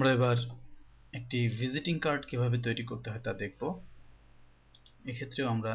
আমরা এবার একটি ভিজিটিং কার্ড কিভাবে তৈরি করতে হয় তা দেখব। এক্ষেত্রেও আমরা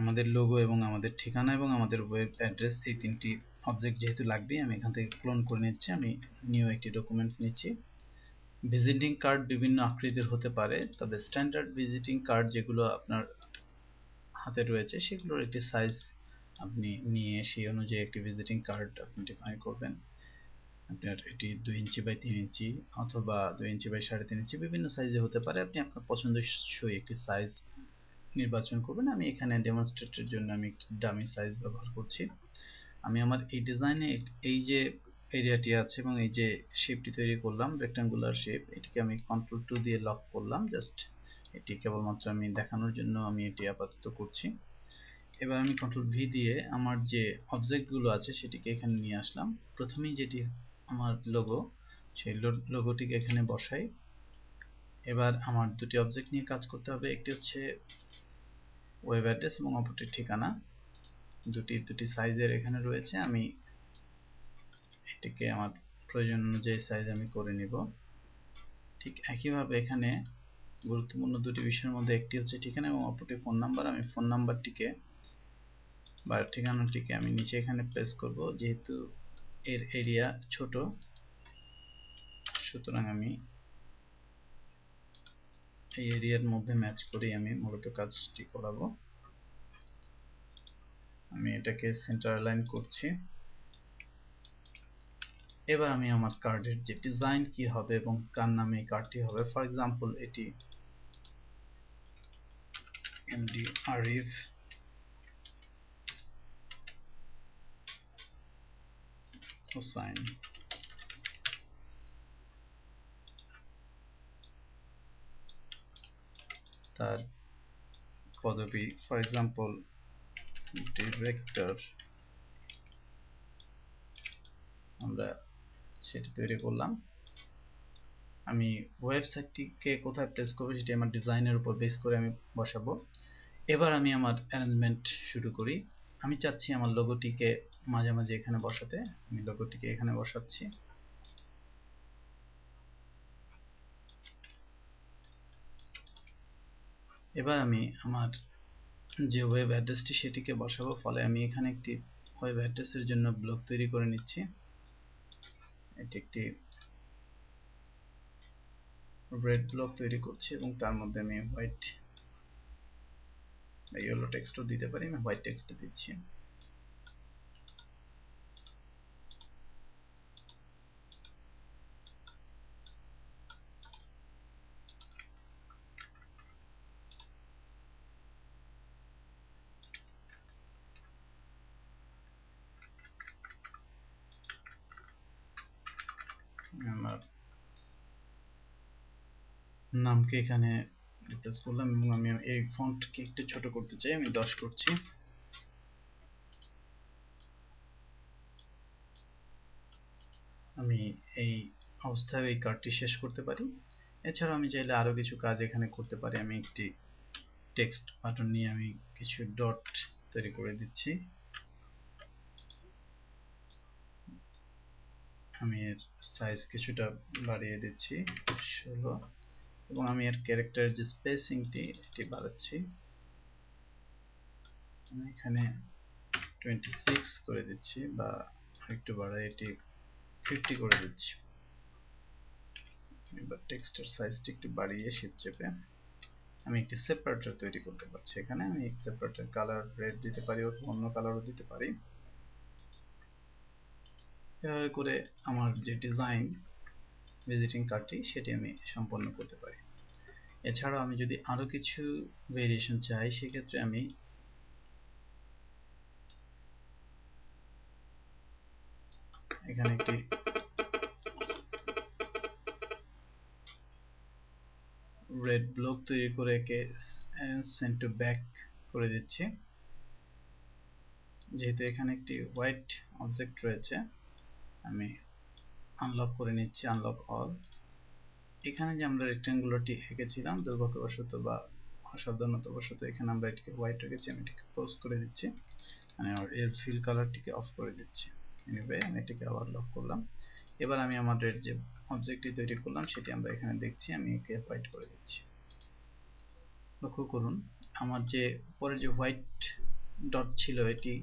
আমাদের লোগো এবং আমাদের ঠিকানা এবং আমাদের ওয়েব অ্যাড্রেস এই তিনটি অবজেক্ট যেহেতু লাগবে, আমি এখান থেকে ক্লোন করে নিচ্ছি। আমি নিউ একটি ডকুমেন্ট নিচ্ছি। ভিজিটিং কার্ড বিভিন্ন আকৃতির হতে পারে, তবে স্ট্যান্ডার্ড ভিজিটিং কার্ড যেগুলো আপনার হাতে রয়েছে সেগুলোর একটি সাইজ আপনি নিয়ে সেই অনুযায়ী একটি ভিজিটিং কার্ড আপনি ডিফাইন করবেন। আপনার এটি 2 ইঞ্চি বাই 3 ইঞ্চি অথবা 2 ইঞ্চি বাই 3.5 ইঞ্চি বিভিন্ন সাইজে হতে পারে। আপনি আপনার পছন্দসই একটি সাইজ নির্বাচন করবেন। আমি এখানে ডেমনস্ট্রেটের জন্য আমি একটি ডামি সাইজ ব্যবহার করছি। আমি আমার এই ডিজাইনে এই যে এরিয়াটি আছে এবং এই যে শেপটি তৈরি করলাম, রেক্ট্যাঙ্গুলার শেপ, এটিকে আমি কন্ট্রোল 2 দিয়ে লক করলাম। জাস্ট এটি কেবলমাত্র আমি দেখানোর জন্য আমি এটি আপাতত করছি। এবার আমি কন্ট্রোল ভি দিয়ে আমার যে অবজেক্টগুলো আছে সেটিকে এখানে নিয়ে আসলাম। প্রথমেই যেটি আমার লোগো, সেই লোগোটিকে এখানে বসাই। এবার আমার দুটি অবজেক্ট নিয়ে কাজ করতে হবে, একটি হচ্ছে ওয়েব অ্যাড্রেস এবং অপরটি ঠিকানা। দুটি সাইজের এখানে রয়েছে। আমি এটিকে আমার প্রয়োজন অনুযায়ী সাইজ আমি করে নিব। ঠিক একইভাবে এখানে গুরুত্বপূর্ণ দুটি বিষয়ের মধ্যে একটি হচ্ছে ঠিকানা এবং অপরটি ফোন নাম্বার। আমি ফোন নাম্বারটিকে বা ঠিকানাটিকে আমি নিচে এখানে প্লেস করব, যেহেতু এর এরিয়া ছোট সুতরাং আমি এই এরিয়ার মধ্যে ম্যাচ করেই আমি মূলত কাজটি করাবো। আমি এটাকে সেন্টার অ্যালাইন করছি। এবার আমি আমার কার্ডের যে ডিজাইন কি হবে এবং কার নামে এই কার্ডটি হবে, ফর এক্সাম্পল এটি এমডি আরিফ হোসাইন, তার পদবি ফর এক্সাম্পল ডিরেক্টর, আমরা সেটি তৈরি করলাম। আমি ওয়েবসাইটটিকে কোথায় প্লেস করব সেটি আমার ডিজাইনের উপর বেস করে আমি বসাবো। এবার আমি আমার অ্যারেঞ্জমেন্ট শুরু করি। আমি চাচ্ছি আমার লোগোটিকে মাঝামাঝি এখানে বসাতে। আমি লোগোটিকে এখানে বসাচ্ছি। এবার আমি আমার যে ওয়েব অ্যাড্রেসটি সেটিকে বসাবো, ফলে আমি এখানে একটি ওয়েব অ্যাড্রেসের জন্য ব্লক তৈরি করে নিচ্ছি। এটি একটি রেড ব্লক তৈরি করছি এবং তার মধ্যে আমি হোয়াইট বা ইয়েলো টেক্সটও দিতে পারি। আমি হোয়াইট টেক্সট দিচ্ছি। আমার নামকে এখানে রিপ্লেস করলাম এবং আমি এই ফন্টকে একটু ছোট করতে চাই। আমি 10 করছি। আমি এই অবস্থায় এই কার্ডটি শেষ করতে পারি। এছাড়াও আমি চাইলে আরো কিছু কাজ এখানে করতে পারি। আমি একটি টেক্সট বাটন নিয়ে আমি কিছু ডট তৈরি করে দিচ্ছি। আমি এর সাইজ কিছুটা বাড়িয়ে দিচ্ছি 16 এবং আমি এর ক্যারেক্টারের যে স্পেসিংটি এটি বাড়াচ্ছি। আমি এখানে 26 করে দিচ্ছি বা একটু বাড়াই এটি 50 করে দিচ্ছি। এবার টেক্সটের সাইজটি একটু বাড়িয়ে শিফট চেপে আমি একটি সেপারেটর তৈরি করতে পারছি। এখানে আমি এই সেপারেটর কালার রেড দিতে পারি অথবা অন্য কালারও দিতে পারি। এভাবে করে আমার যে ডিজাইন ভিজিটিং কার্ডটি সেটি আমি সম্পন্ন করতে পারি। এছাড়াও আমি যদি আরো কিছু ভেরিয়েশন চাই সেক্ষেত্রে আমি এখানে একটি রেড ব্লক তৈরি করে একে সেন্ড টু ব্যাক করে দিচ্ছি। যেহেতু এখানে একটি হোয়াইট অবজেক্ট রয়েছে, আমি আনলক করে নিচ্ছি, আনলক অল। এখানে যে আমরা রেক্ট্যাঙ্গুলারটি এঁকেছিলাম দুর্ভাগ্যবশত বা অসাবধানতাবশত এখানে আমরা এটিকে হোয়াইট রেখেছি। আমি এটিকে ক্লোজ করে দিচ্ছি, মানে এর ফিল কালারটিকে অফ করে দিচ্ছি। এনিওয়ে আমি এটিকে আবার লক করলাম। এবার আমি আমাদের যে অবজেক্টটি তৈরি করলাম সেটি আমরা এখানে দেখছি। আমি একে হোয়াইট করে দিচ্ছি। লক্ষ্য করুন আমার যে উপরে যে হোয়াইট ডট ছিল এটি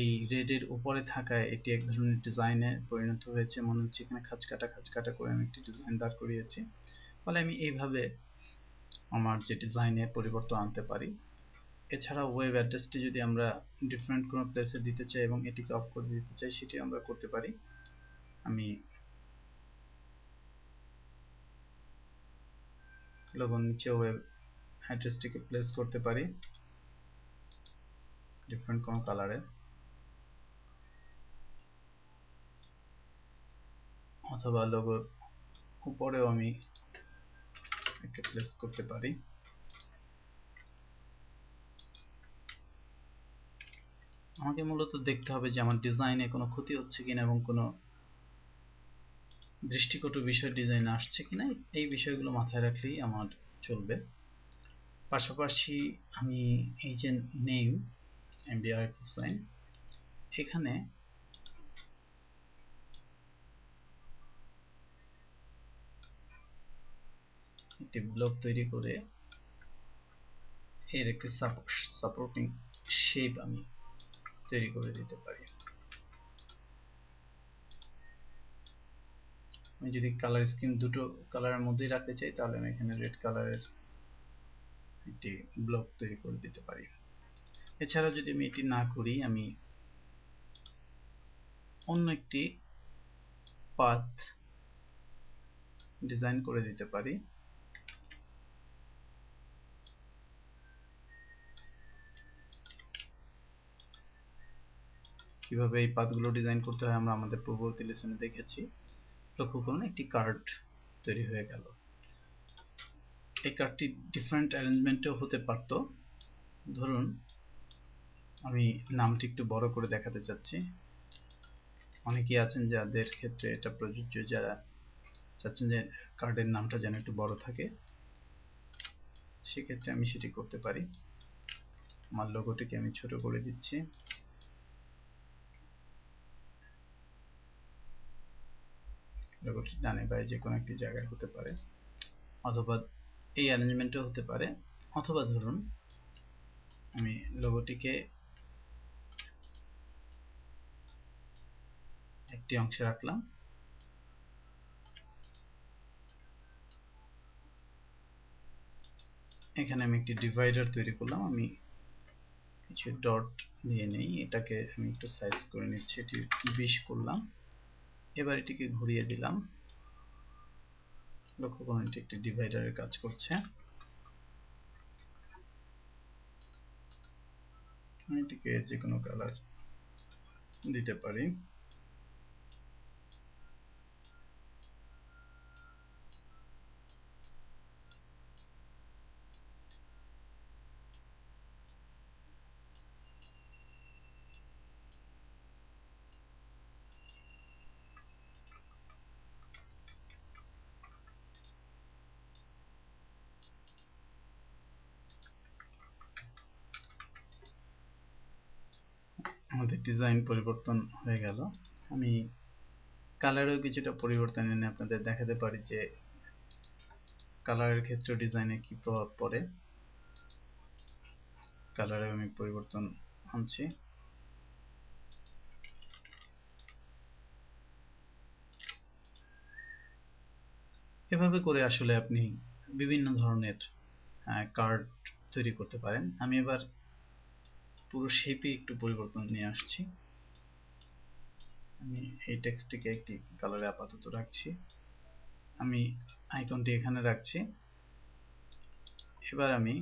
এই রেডের উপরে থাকায় এটি এক ধরনের ডিজাইনে পরিণত হয়েছে। মনে হচ্ছে এখানে খাঁজকাটা করে আমি একটি ডিজাইন দাঁড় করিয়েছি। ফলে আমি এইভাবে আমার যে ডিজাইনে পরিবর্তন আনতে পারি। এছাড়া ওয়েব অ্যাড্রেসটি যদি আমরা ডিফারেন্ট কোনো প্লেসে দিতে চাই এবং এটিকে অফ করে দিতে চাই সেটি আমরা করতে পারি। আমি লোগোর নিচে ওয়েব অ্যাড্রেসটিকে প্লেস করতে পারি ডিফারেন্ট কোনো কালারে, অথবা লোগোর উপরেও আমি একে প্লেস করতে পারি। আমাকে মূলত দেখতে হবে যে আমার ডিজাইনে কোনো ক্ষতি হচ্ছে কিনা এবং কোনো দৃষ্টিকটু বিষয় ডিজাইনে আসছে কিনা, এই বিষয়গুলো মাথায় রাখলেই আমার চলবে। পাশাপাশি আমি এই যে নেম এমবিআর হোসাইন, এখানে একটি ব্লক তৈরি করে এর একটি সাপোর্টিং শেপ আমি তৈরি করে দিতে পারি। আমি যদি কালার স্কিম দুটো কালারের মধ্যেই রাখতে চাই তাহলে আমি এখানে রেড কালারের একটি ব্লক তৈরি করে দিতে পারি। এছাড়া যদি আমি এটি না করি আমি অন্য একটি পাথ ডিজাইন করে দিতে পারি। কিভাবে এই পাথগুলো ডিজাইন করতে হয় আমরা আমাদের পূর্ববর্তী লেসনে দেখেছি। লক্ষ্য করুন একটি কার্ড তৈরি হয়ে গেল। এই কার্ডটি ডিফারেন্ট অ্যারেঞ্জমেন্টেও হতে পারত। ধরুন আমি নামটি একটু বড় করে দেখাতে চাচ্ছি। অনেকেই আছেন যাদের ক্ষেত্রে এটা প্রযোজ্য, যারা চাচ্ছেন যে কার্ডের নামটা যেন একটু বড় থাকে, সেক্ষেত্রে আমি সেটি করতে পারি। আমার লোগোটিকে আমি ছোট করে দিচ্ছি। লোগোটি ডানে বায়ে যে কোনো একটি জায়গায় হতে পারে, অথবা এই অ্যারেঞ্জমেন্টও হতে পারে, অথবা ধরুন আমি লোগোটিকে একটি অংশে রাখলাম, এখানে আমি একটি ডিভাইডার তৈরি করলাম। আমি কিছু ডট দিয়ে নেই, এটাকে আমি একটু সাইজ করে নিচ্ছি, এটি 20 করলাম। এবার এটিকে ঘুরিয়ে দিলাম। লক্ষ্য করুন এটি একটি ডিভাইডারের কাজ করছে। আমি এটিকে যে কোনো কালার দিতে পারি। আমাদের ডিজাইন পরিবর্তন হয়ে গেল। আমি কালারেও কিছুটা পরিবর্তন এনে আপনাদের দেখাতে পারি যে কালারের ক্ষেত্রে ডিজাইনে কি প্রভাব পড়ে। কালারে আমি পরিবর্তন আনছি। এভাবে করে আসলে আপনি বিভিন্ন ধরনের কার্ড তৈরি করতে পারেন। আমি এবার পুরো শেপে একটু পরিবর্তন নিয়ে আসছি। আমি এই টেক্সটটিকে একটি কালারে আপাতত রাখছি। আমি আইকনটি এখানে রাখছি। এবার আমি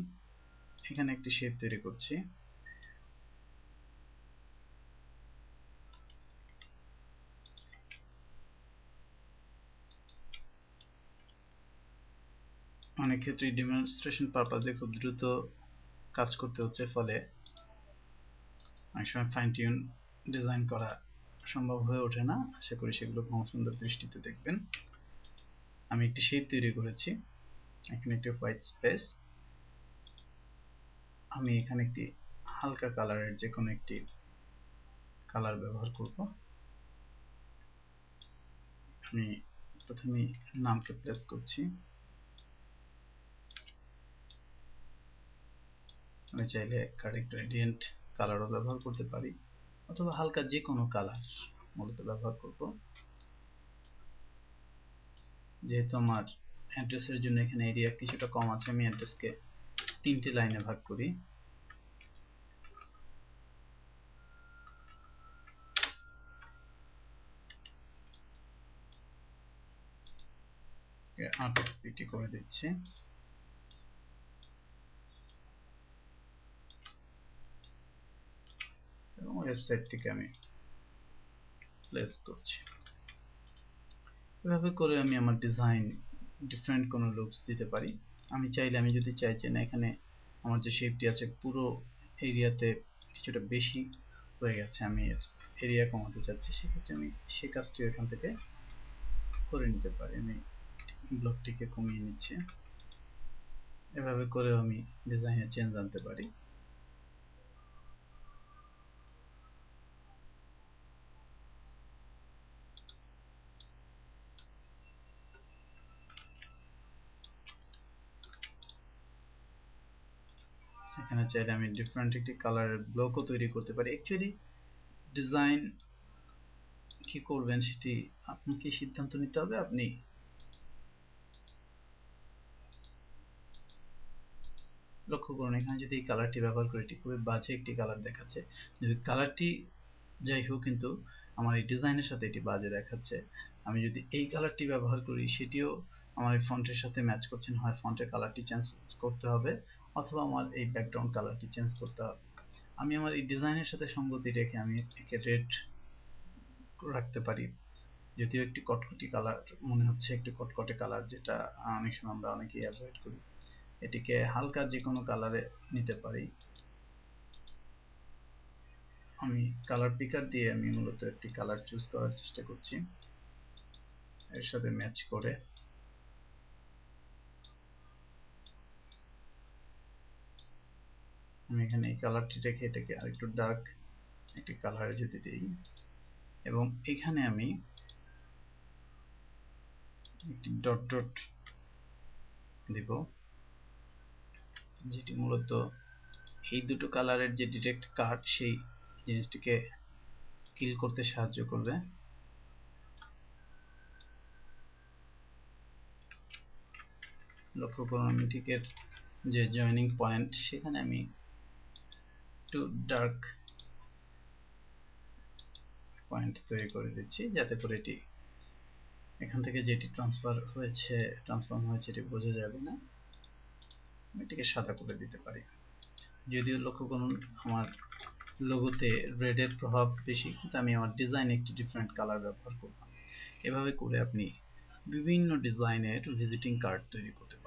এখানে একটি শেপ তৈরি করছি। অনেক ক্ষেত্রে ডেমনস্ট্রেশন পারপাজে খুব দ্রুত কাজ করতে হচ্ছে, ফলে অনেক সময় ফাইন টিউন ডিজাইন করা সম্ভব হয়ে ওঠে না। আশা করি সেগুলো খুব সুন্দর দৃষ্টিতে দেখবেন। আমি একটি শেপ তৈরি করেছি, এখানে একটি হোয়াইট স্পেস। আমি এখানে একটি হালকা কালারের যে কোনো একটি কালার ব্যবহার করব। আমি প্রথমে নামকে প্লেস করছি। আমি চাইলে কারেক্ট গ্রেডিয়েন্ট কালারও ব্যবহার করতে পারি, অথবা হালকা যে কোনো কালার মূলত ব্যবহার করব। যেহেতু আমার অ্যাড্রেসের জন্য এখানে এরিয়া কিছুটা কম আছে, আমি অ্যাড্রেসকে 3টে লাইনে ভাগ করি। আটটি করে দিচ্ছি। এবং ওয়েবসাইটটিকে আমি প্লেস করছি। এভাবে করে আমি আমার ডিজাইন ডিফারেন্ট কোনো লুকস দিতে পারি। আমি চাইলে, আমি যদি চাই যে না এখানে আমার যে শেপটি আছে পুরো এরিয়াতে কিছুটা বেশি হয়ে গেছে, আমি এর এরিয়া কমাতে চাচ্ছি, সেক্ষেত্রে আমি সেই কাজটি এখান থেকে করে নিতে পারি। আমি ব্লকটিকে কমিয়ে নিচ্ছি। এভাবে করেও আমি ডিজাইনে চেঞ্জ আনতে পারি। এখানে চাইলে আমি ডিফারেন্ট একটি কালারের ব্লকও তৈরি করতে পারি। অ্যাকচুয়ালি ডিজাইন কি করবেন সেটি আপনাকে সিদ্ধান্ত নিতে হবে। আপনি লক্ষ্য করুন, এখানে যদি এই কালারটি ব্যবহার করি, এটি খুবই বাজে একটি কালার দেখাচ্ছে। যদি কালারটি যাই হোক, কিন্তু আমার এই ডিজাইনের সাথে এটি বাজে দেখাচ্ছে। আমি যদি এই কালারটি ব্যবহার করি, সেটিও আমার এই ফন্টের সাথে ম্যাচ করছে না। হয় ফন্টের কালারটি চেঞ্জ করতে হবে, অথবা আমার এই ব্যাকগ্রাউন্ড কালারটি চেঞ্জ করতে হবে। আমি আমার এই ডিজাইনের সাথে সঙ্গতি রেখে আমি একে রেড রাখতে পারি। যদিও একটি কটকটি কালার মনে হচ্ছে, একটি কটকটে কালার, যেটা অনেক সময় আমরা অনেকেই অ্যাভয়েড করি। এটিকে হালকা যে কোনো কালারে নিতে পারি। আমি কালার পিকার দিয়ে আমি মূলত একটি কালার চুজ করার চেষ্টা করছি, এর সাথে ম্যাচ করে। আমি এখানে এই কালারটি রেখে এটাকে আরেকটু ডার্ক একটি কালারে যদি দিই, এবং এখানে আমি একটি ডট ডট দিব, যেটি মূলত এই দুটো কালারের যে ডিরেক্ট কাট সেই জিনিসটিকে কিল করতে সাহায্য করবে। লক্ষ্য করুন, আমি ঠিক এর যে জয়েনিং পয়েন্ট, সেখানে আমি একটু ডার্ক পয়েন্ট তৈরি করে দিচ্ছি, যাতে করে এটি এখান থেকে যেটি ট্রান্সফর্ম হয়েছে এটি বোঝা যাবে না। আমি এটিকে সাদা করে দিতে পারি। যদিও লক্ষ্য করুন, আমার লোগোতে রেডের প্রভাব বেশি, কিন্তু আমি আমার ডিজাইনে একটি ডিফারেন্ট কালার ব্যবহার করব। এভাবে করে আপনি বিভিন্ন ডিজাইনের ভিজিটিং কার্ড তৈরি করতে পারেন।